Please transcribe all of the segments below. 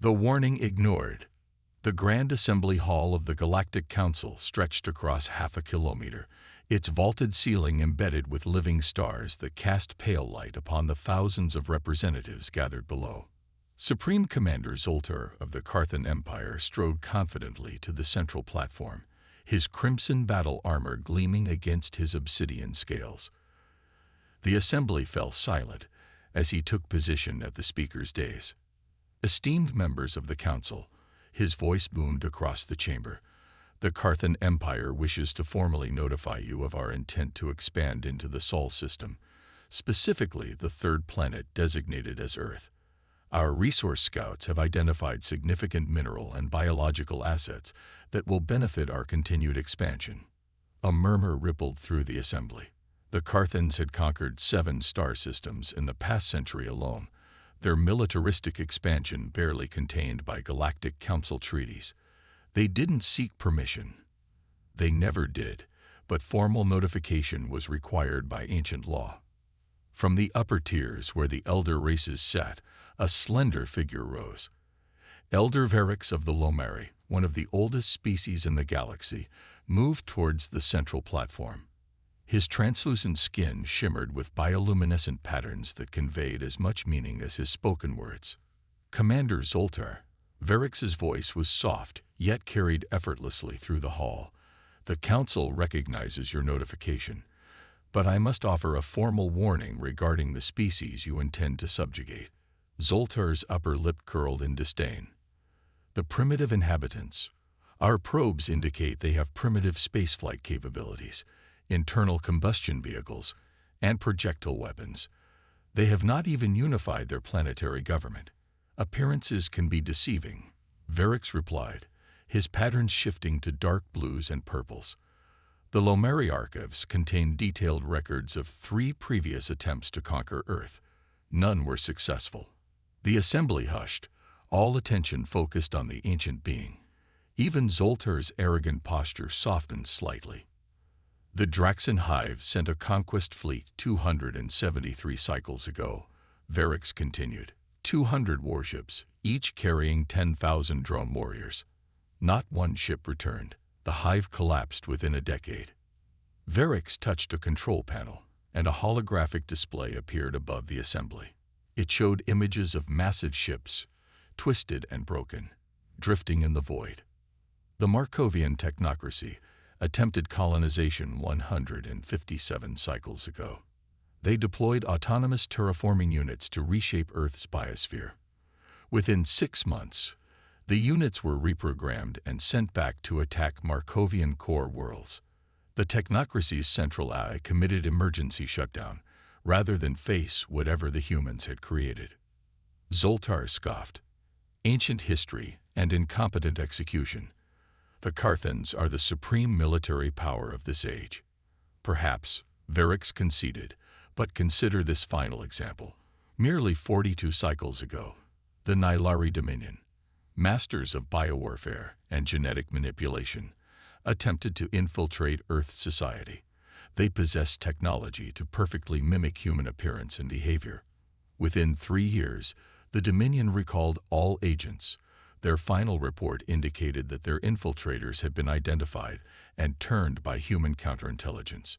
The warning ignored. The Grand Assembly Hall of the Galactic Council stretched across half a kilometer, its vaulted ceiling embedded with living stars that cast pale light upon the thousands of representatives gathered below. Supreme Commander Zoltar of the Carthan Empire strode confidently to the central platform, his crimson battle armor gleaming against his obsidian scales. The assembly fell silent as he took position at the speaker's dais. Esteemed members of the council, his voice boomed across the chamber, the Carthan Empire wishes to formally notify you of our intent to expand into the Sol system, specifically the third planet designated as Earth. Our resource scouts have identified significant mineral and biological assets that will benefit our continued expansion. A murmur rippled through the assembly. The Carthans had conquered 7 star systems in the past century alone, their militaristic expansion barely contained by Galactic Council treaties. They didn't seek permission. They never did, but formal notification was required by ancient law. From the upper tiers where the elder races sat, a slender figure rose. Elder Verix of the Lomari, one of the oldest species in the galaxy, moved towards the central platform. His translucent skin shimmered with bioluminescent patterns that conveyed as much meaning as his spoken words. Commander Zoltar. Verix's voice was soft, yet carried effortlessly through the hall. The Council recognizes your notification, but I must offer a formal warning regarding the species you intend to subjugate. Zoltar's upper lip curled in disdain. The primitive inhabitants. Our probes indicate they have primitive spaceflight capabilities, internal combustion vehicles, and projectile weapons. They have not even unified their planetary government. Appearances can be deceiving, Verix replied, his patterns shifting to dark blues and purples. The Lomari archives contain detailed records of 3 previous attempts to conquer Earth. None were successful. The assembly hushed, all attention focused on the ancient being. Even Zoltar's arrogant posture softened slightly. The Draxan Hive sent a Conquest fleet 273 cycles ago, Verix continued. 200 warships, each carrying 10,000 drone warriors. Not one ship returned. The Hive collapsed within a decade. Verix touched a control panel, and a holographic display appeared above the assembly. It showed images of massive ships, twisted and broken, drifting in the void. The Markovian technocracy attempted colonization 157 cycles ago. They deployed autonomous terraforming units to reshape Earth's biosphere. Within 6 months, the units were reprogrammed and sent back to attack Markovian core worlds. The technocracy's central eye committed emergency shutdown, rather than face whatever the humans had created. Zoltar scoffed. Ancient history and incompetent execution. The Carthans are the supreme military power of this age. Perhaps, Verix conceded, but consider this final example. Merely 42 cycles ago, the Nylari Dominion, masters of biowarfare and genetic manipulation, attempted to infiltrate Earth society. They possessed technology to perfectly mimic human appearance and behavior. Within 3 years, the Dominion recalled all agents. Their final report indicated that their infiltrators had been identified and turned by human counterintelligence.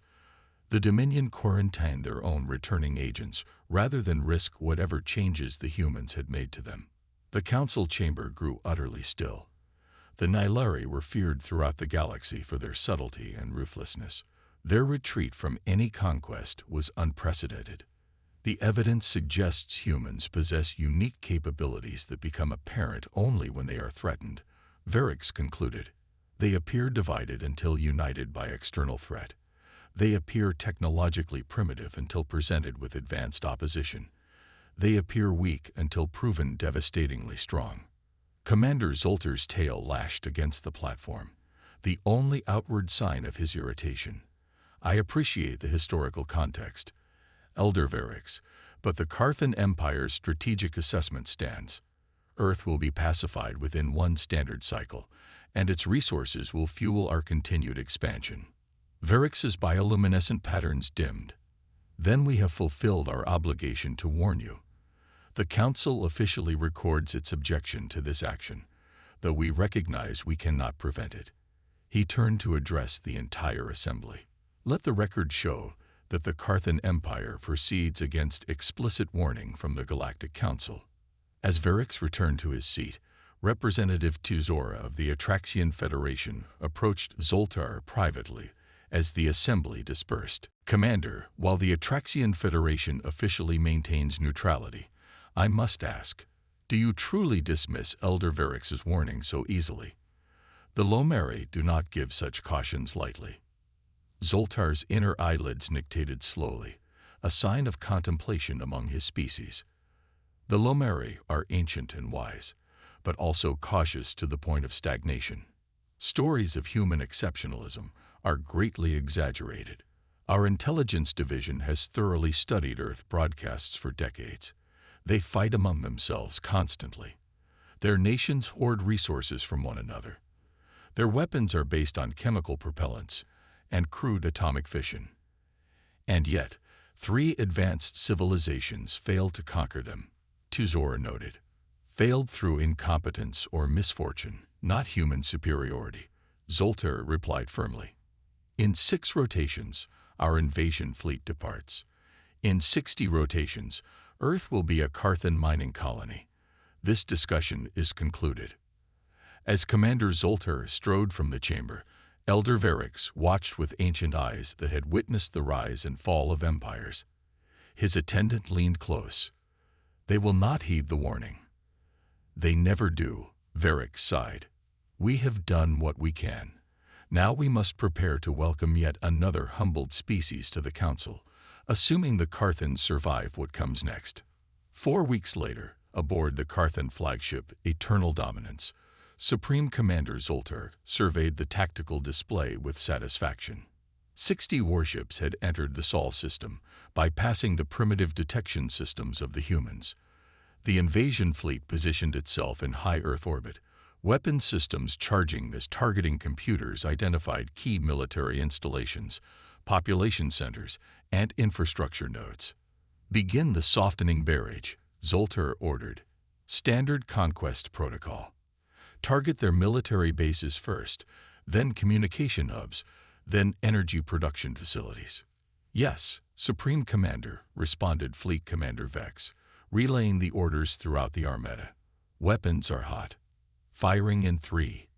The Dominion quarantined their own returning agents rather than risk whatever changes the humans had made to them. The council chamber grew utterly still. The Nylari were feared throughout the galaxy for their subtlety and ruthlessness. Their retreat from any conquest was unprecedented. The evidence suggests humans possess unique capabilities that become apparent only when they are threatened, Verix concluded. They appear divided until united by external threat. They appear technologically primitive until presented with advanced opposition. They appear weak until proven devastatingly strong. Commander Zoltar's tail lashed against the platform, the only outward sign of his irritation. I appreciate the historical context, Elder Verix, but the Carthan Empire's strategic assessment stands. Earth will be pacified within 1 standard cycle, and its resources will fuel our continued expansion. Verix's bioluminescent patterns dimmed. Then we have fulfilled our obligation to warn you. The Council officially records its objection to this action, though we recognize we cannot prevent it. He turned to address the entire assembly. Let the record show that the Carthan Empire proceeds against explicit warning from the Galactic Council. As Varix returned to his seat, Representative Tuzora of the Atraxian Federation approached Zoltar privately as the assembly dispersed. Commander, while the Atraxian Federation officially maintains neutrality, I must ask, do you truly dismiss Elder Varix's warning so easily? The Lomeri do not give such cautions lightly. Zoltar's inner eyelids nictated slowly, a sign of contemplation among his species. The Lomeri are ancient and wise, but also cautious to the point of stagnation. Stories of human exceptionalism are greatly exaggerated. Our intelligence division has thoroughly studied Earth broadcasts for decades. They fight among themselves constantly. Their nations hoard resources from one another. Their weapons are based on chemical propellants and crude atomic fission. And yet, 3 advanced civilizations failed to conquer them, Tuzora noted. Failed through incompetence or misfortune, not human superiority, Zoltar replied firmly. In 6 rotations, our invasion fleet departs. In 60 rotations, Earth will be a Carthan mining colony. This discussion is concluded. As Commander Zoltar strode from the chamber, Elder Varix watched with ancient eyes that had witnessed the rise and fall of empires. His attendant leaned close. They will not heed the warning. They never do, Varix sighed. We have done what we can. Now we must prepare to welcome yet another humbled species to the Council, assuming the Carthans survive what comes next. 4 weeks later, aboard the Carthan flagship Eternal Dominance, Supreme Commander Zoltar surveyed the tactical display with satisfaction. 60 warships had entered the Sol system, bypassing the primitive detection systems of the humans. The invasion fleet positioned itself in high Earth orbit, weapon systems charging as targeting computers identified key military installations, population centers, and infrastructure nodes. Begin the softening barrage, Zoltar ordered. Standard Conquest protocol. Target their military bases first, then communication hubs, then energy production facilities. Yes, Supreme Commander, responded Fleet Commander Vex, relaying the orders throughout the Armada. Weapons are hot. Firing in 3,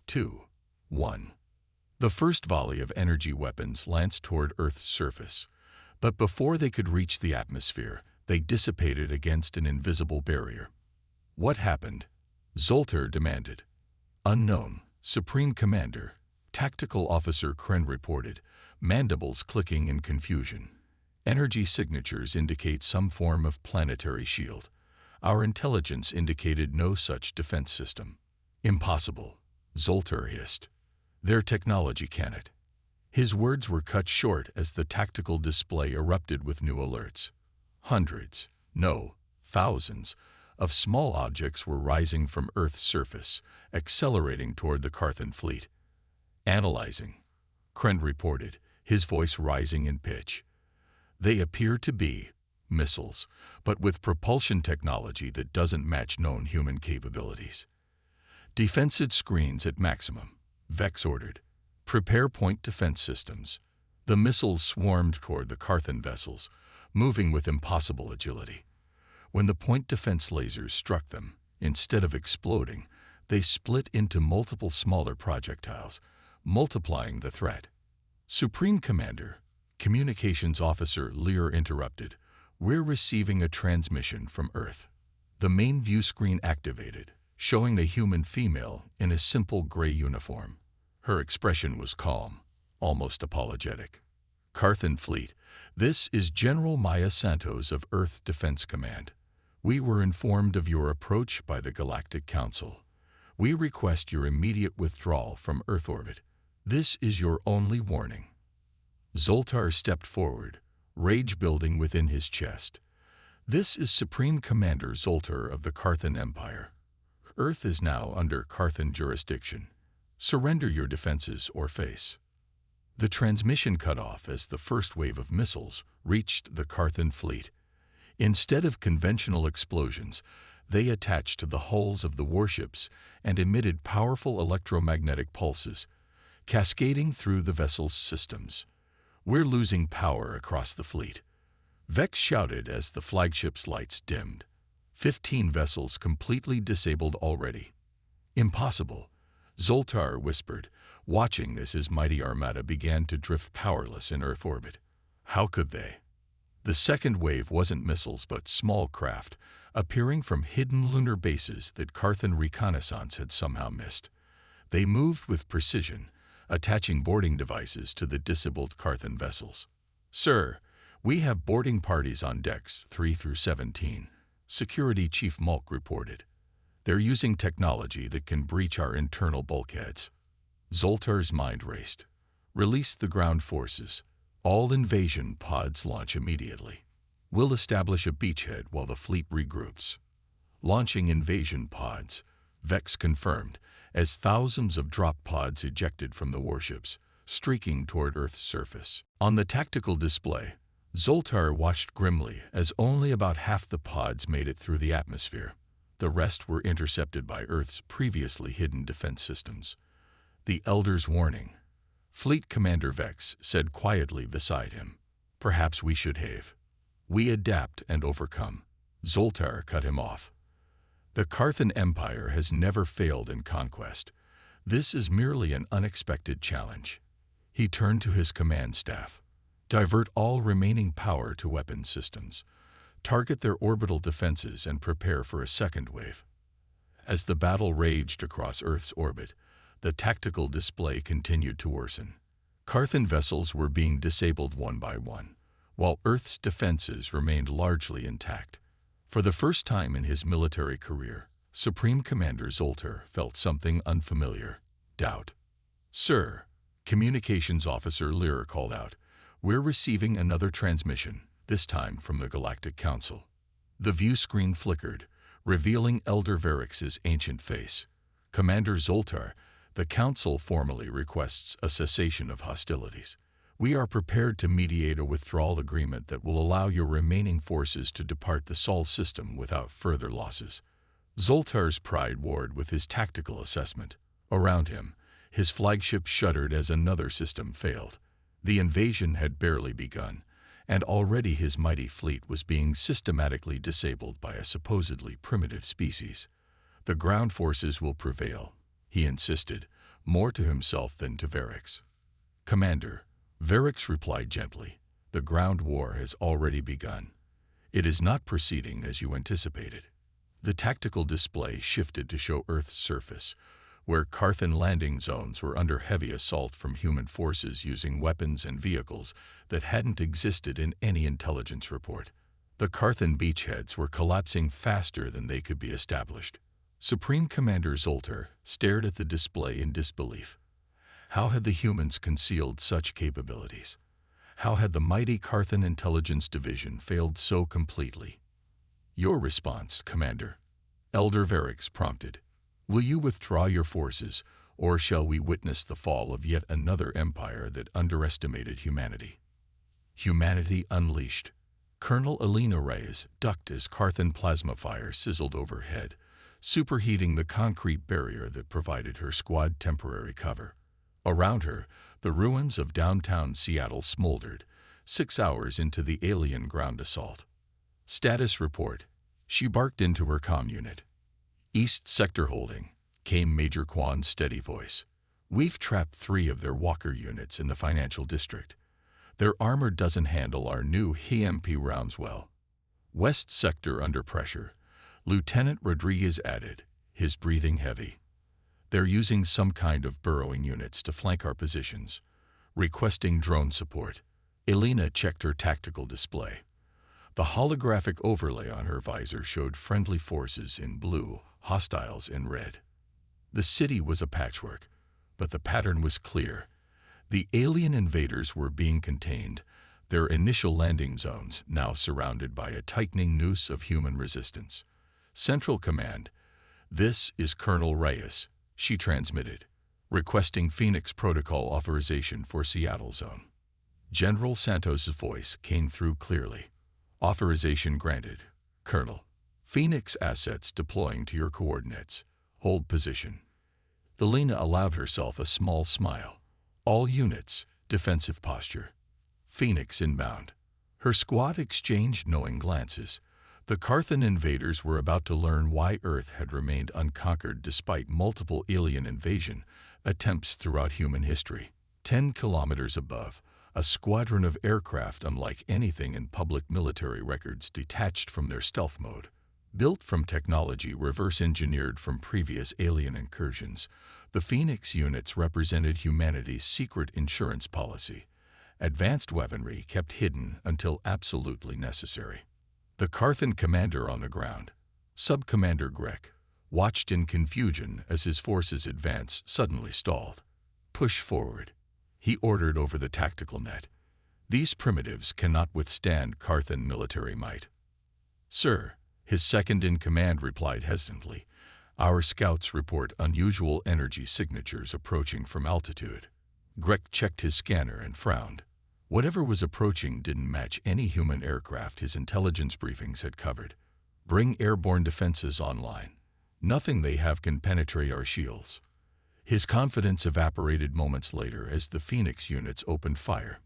2, 1. The first volley of energy weapons lanced toward Earth's surface, but before they could reach the atmosphere, they dissipated against an invisible barrier. What happened? Zoltar demanded. Unknown, Supreme Commander, Tactical Officer Kren reported, mandibles clicking in confusion. Energy signatures indicate some form of planetary shield. Our intelligence indicated no such defense system. Impossible, Zoltar hissed. Their technology cannot. His words were cut short as the tactical display erupted with new alerts. Hundreds, no, thousands, of small objects were rising from Earth's surface, accelerating toward the Carthan fleet. Analyzing, Kren reported, his voice rising in pitch. They appear to be missiles, but with propulsion technology that doesn't match known human capabilities. Defensive screens at maximum, Vex ordered. Prepare point defense systems. The missiles swarmed toward the Carthan vessels, moving with impossible agility. When the point defense lasers struck them, instead of exploding, they split into multiple smaller projectiles, multiplying the threat. Supreme Commander, Communications Officer Lear interrupted. We're receiving a transmission from Earth. The main view screen activated, showing the human female in a simple gray uniform. Her expression was calm, almost apologetic. Carthan Fleet, this is General Maya Santos of Earth Defense Command. We were informed of your approach by the Galactic Council. We request your immediate withdrawal from Earth orbit. This is your only warning. Zoltar stepped forward, rage building within his chest. This is Supreme Commander Zoltar of the Carthan Empire. Earth is now under Carthan jurisdiction. Surrender your defenses or face. The transmission cut off as the first wave of missiles reached the Carthan fleet. Instead of conventional explosions, they attached to the hulls of the warships and emitted powerful electromagnetic pulses, cascading through the vessel's systems. "We're losing power across the fleet," Vex shouted as the flagship's lights dimmed. 15 vessels completely disabled already. "Impossible," Zoltar whispered, watching as his mighty armada began to drift powerless in Earth orbit. How could they? The second wave wasn't missiles but small craft, appearing from hidden lunar bases that Carthan reconnaissance had somehow missed. They moved with precision, attaching boarding devices to the disabled Carthan vessels. "Sir, we have boarding parties on decks 3 through 17, Security Chief Mulk reported. "They're using technology that can breach our internal bulkheads." Zoltar's mind raced. "Release the ground forces. All invasion pods launch immediately. We'll establish a beachhead while the fleet regroups." "Launching invasion pods," Vex confirmed, as thousands of drop pods ejected from the warships, streaking toward Earth's surface. On the tactical display, Zoltar watched grimly as only about half the pods made it through the atmosphere. The rest were intercepted by Earth's previously hidden defense systems. The Elder's warning. Fleet Commander Vex said quietly beside him. "Perhaps we should have. We adapt and overcome." Zoltar cut him off. "The Carthan Empire has never failed in conquest. This is merely an unexpected challenge." He turned to his command staff. "Divert all remaining power to weapon systems. Target their orbital defenses and prepare for a second wave." As the battle raged across Earth's orbit, the tactical display continued to worsen. Carthan vessels were being disabled one by one, while Earth's defenses remained largely intact. For the first time in his military career, Supreme Commander Zoltar felt something unfamiliar: doubt. "Sir," Communications Officer Lyra called out, "we're receiving another transmission, this time from the Galactic Council." The view screen flickered, revealing Elder Varix's ancient face. "Commander Zoltar, the Council formally requests a cessation of hostilities. We are prepared to mediate a withdrawal agreement that will allow your remaining forces to depart the Sol system without further losses." Zoltar's pride warred with his tactical assessment. Around him, his flagship shuddered as another system failed. The invasion had barely begun, and already his mighty fleet was being systematically disabled by a supposedly primitive species. "The ground forces will prevail," he insisted, more to himself than to Varix. "Commander," Varix replied gently, "the ground war has already begun. It is not proceeding as you anticipated." The tactical display shifted to show Earth's surface, where Carthan landing zones were under heavy assault from human forces using weapons and vehicles that hadn't existed in any intelligence report. The Carthan beachheads were collapsing faster than they could be established. Supreme Commander Zoltar stared at the display in disbelief. How had the humans concealed such capabilities? How had the mighty Carthan Intelligence Division failed so completely? "Your response, Commander," Elder Varix prompted. "Will you withdraw your forces, or shall we witness the fall of yet another empire that underestimated humanity?" Humanity unleashed. Colonel Elena Reyes ducked as Carthan plasma fire sizzled overhead, superheating the concrete barrier that provided her squad temporary cover. Around her, the ruins of downtown Seattle smoldered, 6 hours into the alien ground assault. "Status report," she barked into her comm unit. "East Sector holding," came Major Kwan's steady voice. "We've trapped 3 of their Walker units in the financial district. Their armor doesn't handle our new HEMP rounds well." "West Sector under pressure," Lieutenant Rodriguez added, his breathing heavy. "They're using some kind of burrowing units to flank our positions, requesting drone support." Elena checked her tactical display. The holographic overlay on her visor showed friendly forces in blue, hostiles in red. The city was a patchwork, but the pattern was clear. The alien invaders were being contained, their initial landing zones now surrounded by a tightening noose of human resistance. "Central Command, this is Colonel Reyes," she transmitted, requesting Phoenix Protocol authorization for Seattle Zone. General Santos's voice came through clearly. Authorization granted. Colonel. Phoenix assets deploying to your coordinates. Hold position. Elena allowed herself a small smile. All units, defensive posture. Phoenix inbound. Her squad exchanged knowing glances. The Carthan invaders were about to learn why Earth had remained unconquered despite multiple alien invasion attempts throughout human history. 10 kilometers above, a squadron of aircraft unlike anything in public military records detached from their stealth mode. Built from technology reverse-engineered from previous alien incursions, the Phoenix units represented humanity's secret insurance policy. Advanced weaponry kept hidden until absolutely necessary. The Carthan commander on the ground, Sub-Commander Grek, watched in confusion as his forces' advance suddenly stalled. Push forward, he ordered over the tactical net. These primitives cannot withstand Carthan military might. Sir, his second-in-command replied hesitantly, our scouts report unusual energy signatures approaching from altitude. Grek checked his scanner and frowned. Whatever was approaching didn't match any human aircraft his intelligence briefings had covered. Bring airborne defenses online. Nothing they have can penetrate our shields. His confidence evaporated moments later as the Phoenix units opened fire.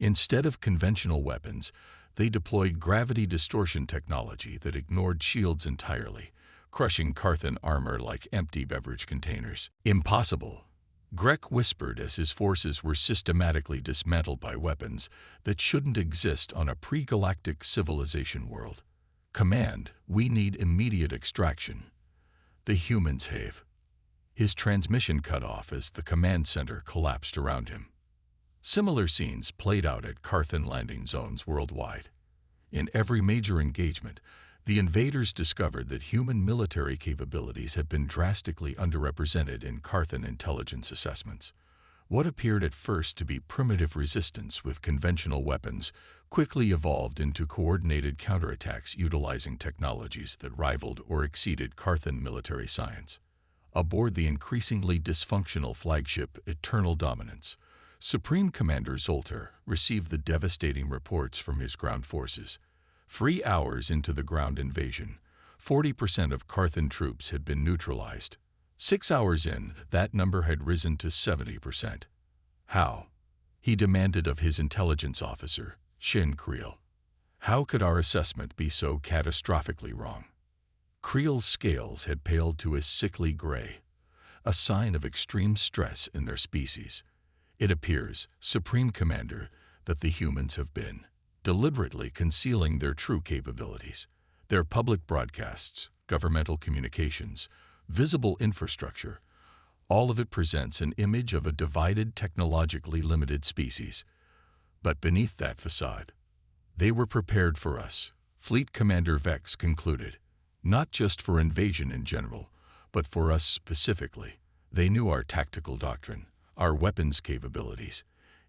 Instead of conventional weapons, they deployed gravity distortion technology that ignored shields entirely, crushing Carthan armor like empty beverage containers. Impossible, Grek whispered as his forces were systematically dismantled by weapons that shouldn't exist on a pre-galactic civilization world. Command, we need immediate extraction. The humans have. His transmission cut off as the command center collapsed around him. Similar scenes played out at Carthan landing zones worldwide. In every major engagement, the invaders discovered that human military capabilities had been drastically underrepresented in Carthan intelligence assessments. What appeared at first to be primitive resistance with conventional weapons quickly evolved into coordinated counterattacks utilizing technologies that rivaled or exceeded Carthan military science. Aboard the increasingly dysfunctional flagship Eternal Dominance, Supreme Commander Zoltar received the devastating reports from his ground forces. 3 hours into the ground invasion, 40% of Carthan troops had been neutralized. 6 hours in, that number had risen to 70%. How? He demanded of his intelligence officer, Shin Creel. How could our assessment be so catastrophically wrong? Creel's scales had paled to a sickly gray, a sign of extreme stress in their species. It appears, Supreme Commander, that the humans have been deliberately concealing their true capabilities. Their public broadcasts, governmental communications, visible infrastructure, all of it presents an image of a divided, technologically limited species. But beneath that facade, they were prepared for us, Fleet Commander Vex concluded. Not just for invasion in general, but for us specifically. They knew our tactical doctrine, our weapons capabilities,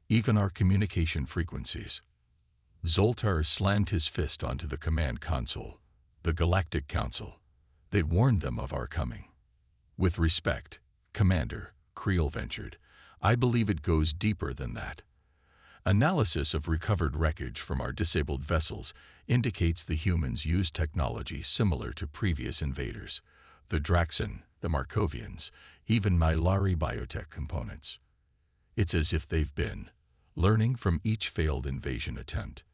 even our communication frequencies. Zoltar slammed his fist onto the command console. The Galactic Council. They'd warned them of our coming. With respect, Commander, Creel ventured, I believe it goes deeper than that. Analysis of recovered wreckage from our disabled vessels indicates the humans used technology similar to previous invaders, the Draxan, the Markovians, even Mylari biotech components. It's as if they've been learning from each failed invasion attempt.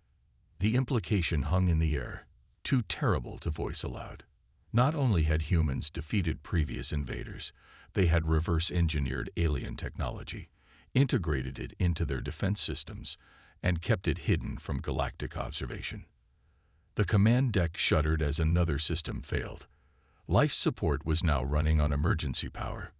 The implication hung in the air, too terrible to voice aloud. Not only had humans defeated previous invaders, they had reverse-engineered alien technology, integrated it into their defense systems, and kept it hidden from galactic observation. The command deck shuddered as another system failed. Life support was now running on emergency power.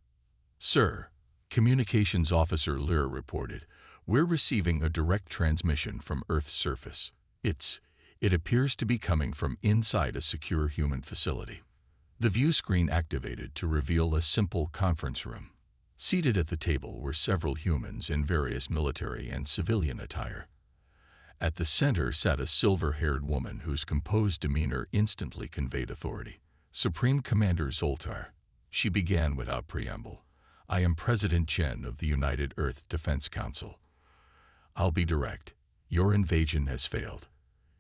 Sir, Communications Officer Lear reported, we're receiving a direct transmission from Earth's surface. It appears to be coming from inside a secure human facility. The view screen activated to reveal a simple conference room. Seated at the table were several humans in various military and civilian attire. At the center sat a silver-haired woman whose composed demeanor instantly conveyed authority. Supreme Commander Zoltar. She began without preamble. I am President Chen of the United Earth Defense Council. I'll be direct. Your invasion has failed.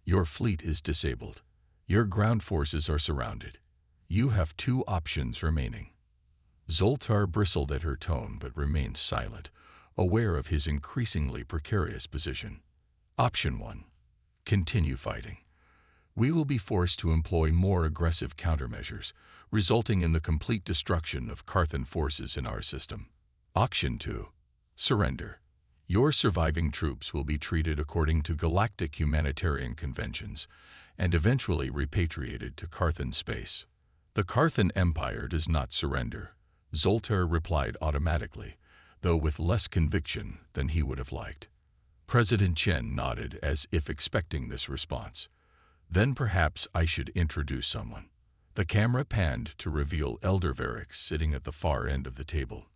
Your fleet is disabled. Your ground forces are surrounded. You have two options remaining. Zoltar bristled at her tone but remained silent, aware of his increasingly precarious position. Option 1. Continue fighting. We will be forced to employ more aggressive countermeasures, resulting in the complete destruction of Carthan forces in our system. Option 2. Surrender. Your surviving troops will be treated according to galactic humanitarian conventions and eventually repatriated to Carthan space. The Carthan Empire does not surrender, Zoltar replied automatically, though with less conviction than he would have liked. President Chen nodded as if expecting this response. Then perhaps I should introduce someone. The camera panned to reveal Elder Varric sitting at the far end of the table.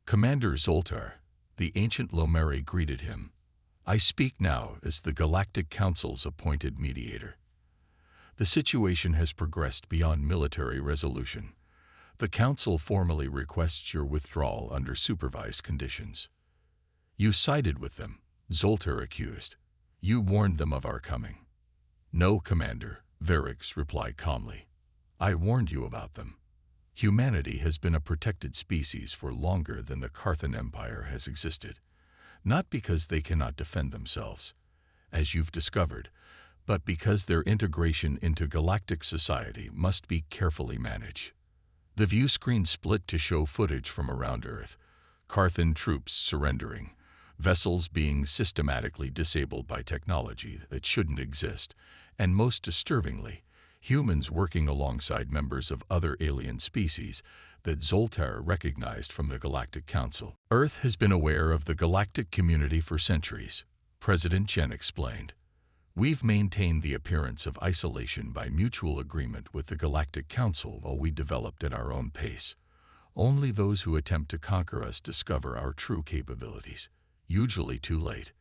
Commander Zoltar, the ancient Lomeri greeted him. I speak now as the Galactic Council's appointed mediator. The situation has progressed beyond military resolution. The Council formally requests your withdrawal under supervised conditions. You sided with them, Zoltar accused. You warned them of our coming. No, Commander, Varric replied calmly. I warned you about them. Humanity has been a protected species for longer than the Carthan Empire has existed, not because they cannot defend themselves, as you've discovered, but because their integration into galactic society must be carefully managed. The view screen split to show footage from around Earth, Carthan troops surrendering, vessels being systematically disabled by technology that shouldn't exist, and most disturbingly, humans working alongside members of other alien species that Zoltar recognized from the Galactic Council. Earth has been aware of the galactic community for centuries, President Chen explained. We've maintained the appearance of isolation by mutual agreement with the Galactic Council while we developed at our own pace. Only those who attempt to conquer us discover our true capabilities, usually too late.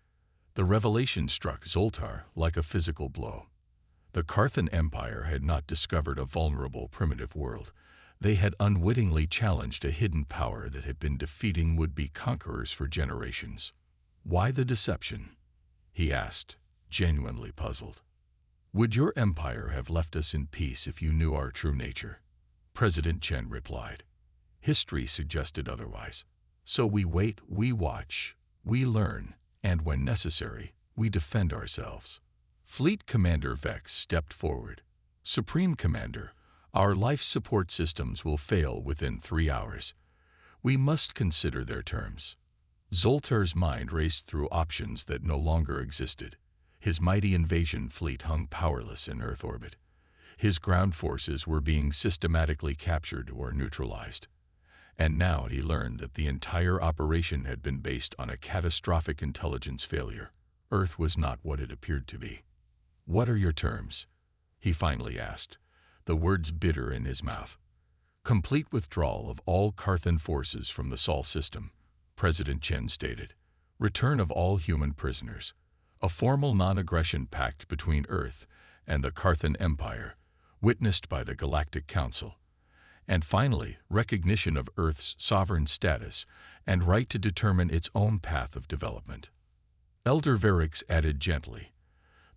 The revelation struck Zoltar like a physical blow. The Carthan Empire had not discovered a vulnerable primitive world. They had unwittingly challenged a hidden power that had been defeating would-be conquerors for generations. Why the deception? He asked, genuinely puzzled. Would your empire have left us in peace if you knew our true nature? President Chen replied. History suggested otherwise. So we wait, we watch, we learn, and when necessary, we defend ourselves. Fleet Commander Vex stepped forward. Supreme Commander, our life support systems will fail within 3 hours. We must consider their terms. Zoltar's mind raced through options that no longer existed. His mighty invasion fleet hung powerless in Earth orbit. His ground forces were being systematically captured or neutralized. And now he learned that the entire operation had been based on a catastrophic intelligence failure. Earth was not what it appeared to be. What are your terms? He finally asked, the words bitter in his mouth. Complete withdrawal of all Carthan forces from the Sol system, President Chen stated. Return of all human prisoners. A formal non-aggression pact between Earth and the Carthan Empire, witnessed by the Galactic Council. And finally, recognition of Earth's sovereign status and right to determine its own path of development. Elder Varric added gently,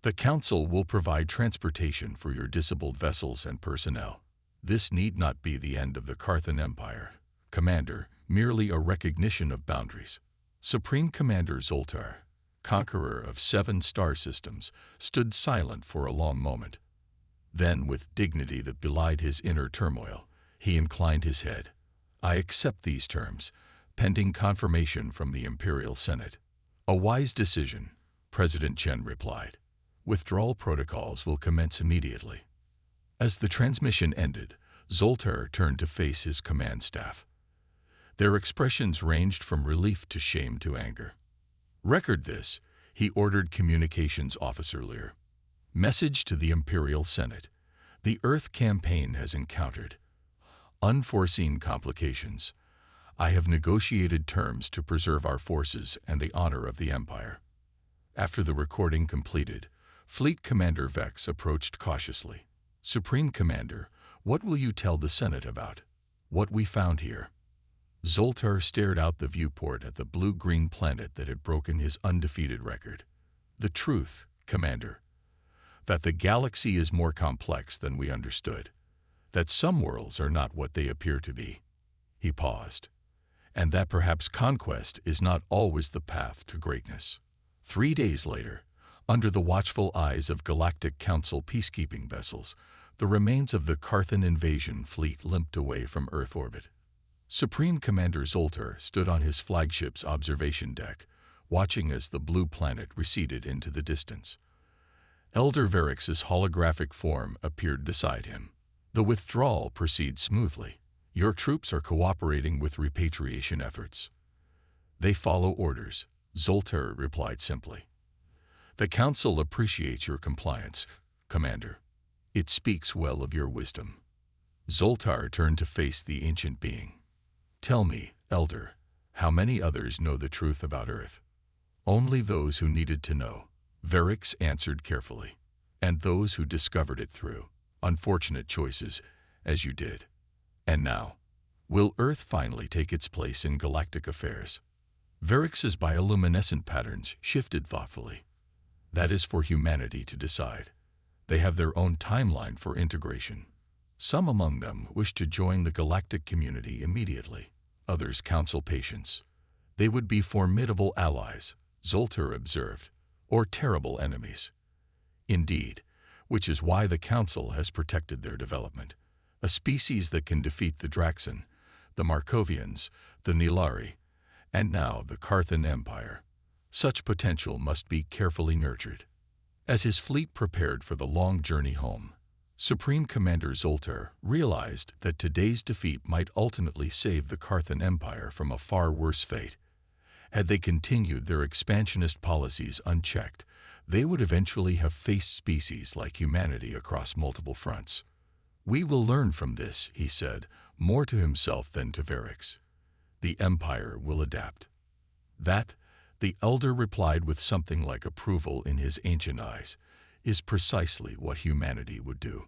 the Council will provide transportation for your disabled vessels and personnel. This need not be the end of the Carthan Empire, Commander, merely a recognition of boundaries. Supreme Commander Zoltar, conqueror of 7 star systems, stood silent for a long moment. Then, with dignity that belied his inner turmoil, he inclined his head. I accept these terms, pending confirmation from the Imperial Senate. A wise decision, President Chen replied. Withdrawal protocols will commence immediately. As the transmission ended, Zoltar turned to face his command staff. Their expressions ranged from relief to shame to anger. Record this, he ordered Communications Officer Lear. Message to the Imperial Senate. The Earth campaign has encountered unforeseen complications. I have negotiated terms to preserve our forces and the honor of the Empire. After the recording completed, Fleet Commander Vex approached cautiously. Supreme Commander, what will you tell the Senate about what we found here? Zoltar stared out the viewport at the blue-green planet that had broken his undefeated record. The truth, Commander. that the galaxy is more complex than we understood, that some worlds are not what they appear to be. He paused. And that perhaps conquest is not always the path to greatness. 3 days later, under the watchful eyes of Galactic Council peacekeeping vessels, the remains of the Carthan invasion fleet limped away from Earth orbit. Supreme Commander Zoltar stood on his flagship's observation deck, watching as the blue planet receded into the distance. Elder Varrix's holographic form appeared beside him. The withdrawal proceeds smoothly. Your troops are cooperating with repatriation efforts. They follow orders, Zoltar replied simply. The Council appreciates your compliance, Commander. It speaks well of your wisdom. Zoltar turned to face the ancient being. Tell me, Elder, how many others know the truth about Earth? Only those who needed to know, Varrix answered carefully, and those who discovered it through unfortunate choices, as you did. And now, will Earth finally take its place in galactic affairs? Varrix's bioluminescent patterns shifted thoughtfully. That is for humanity to decide. They have their own timeline for integration. Some among them wish to join the galactic community immediately. Others counsel patience. They would be formidable allies, Zoltar observed, or terrible enemies. Indeed, which is why the Council has protected their development. A species that can defeat the Draxan, the Markovians, the Nilari, and now the Carthan Empire. Such potential must be carefully nurtured. As his fleet prepared for the long journey home, Supreme Commander Zoltar realized that today's defeat might ultimately save the Carthan Empire from a far worse fate. Had they continued their expansionist policies unchecked, they would eventually have faced species like humanity across multiple fronts. We will learn from this, he said, more to himself than to Varrix. The Empire will adapt. That, the Elder replied with something like approval in his ancient eyes, is precisely what humanity would do.